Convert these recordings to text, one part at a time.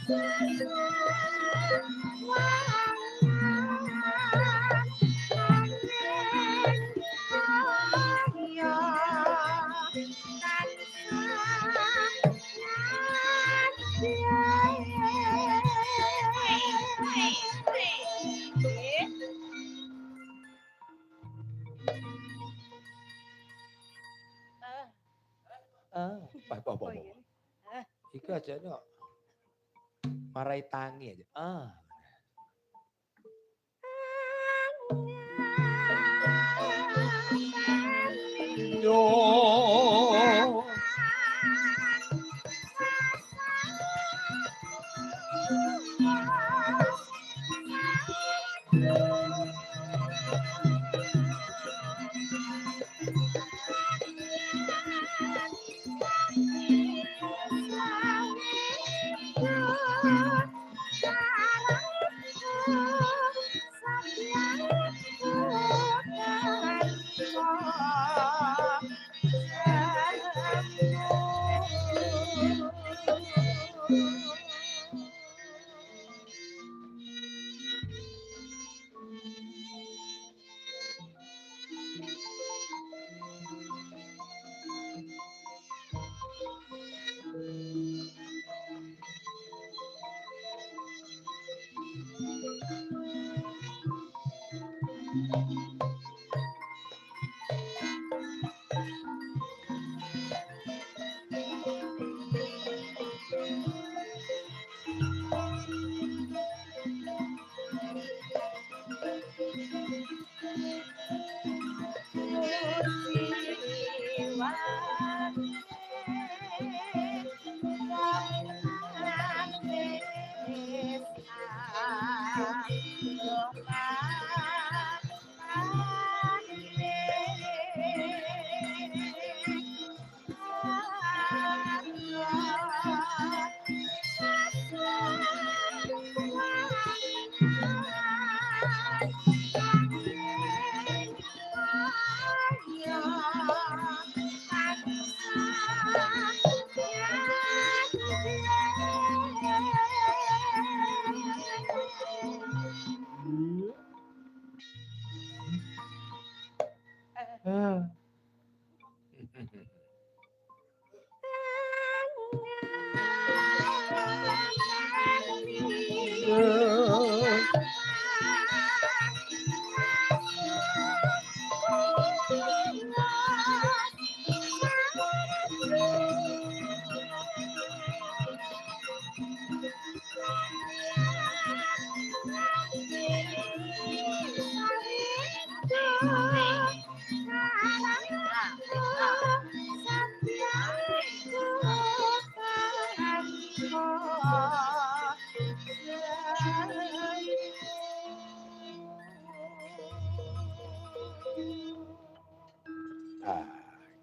Apa. Iku aja kok marai tangi aja. Yo.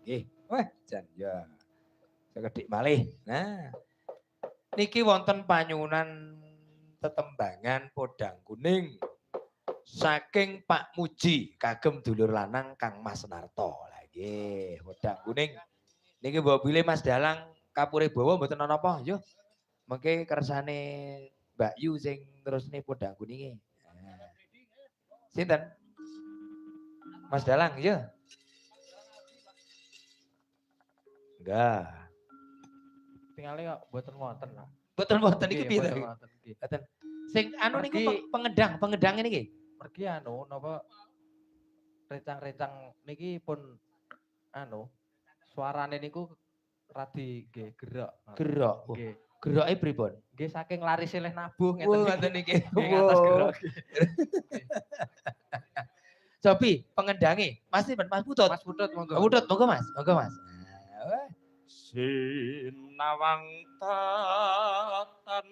Nggih. Wah, jan ya. Sekedhik malih. Nah, niki wonten panyuwunan tetembangan podang kuning saking Pak Muji kagem dulur lanang Kang Mas Narto. Lah nggih, podang kuning. Niki mbok pilih Mas Dalang kapure bawa mboten ana apa, yo. Mengke kersane Mbak Yu sing terusne podang kuninge. Nah. Sinten? Mas Dalang, yo. Enggak. Tinggalnya kok mboten wonten lah. Mboten iki piye to? Mboten. Sing anu niku pengedang ini nggih. Mergi anu napa rencang-rencang niki pun anu suarane niku radi nggih gerak. Gerok. Nggih. Geroke pripun? Nggih saking laris leh nabuh ngeten ngoten niki. Ngatos gerok. Sopi pengendange. Mas Mas Putut. Mas Putut monggo. Putut monggo Mas. Monggo Mas. Sinawang tatan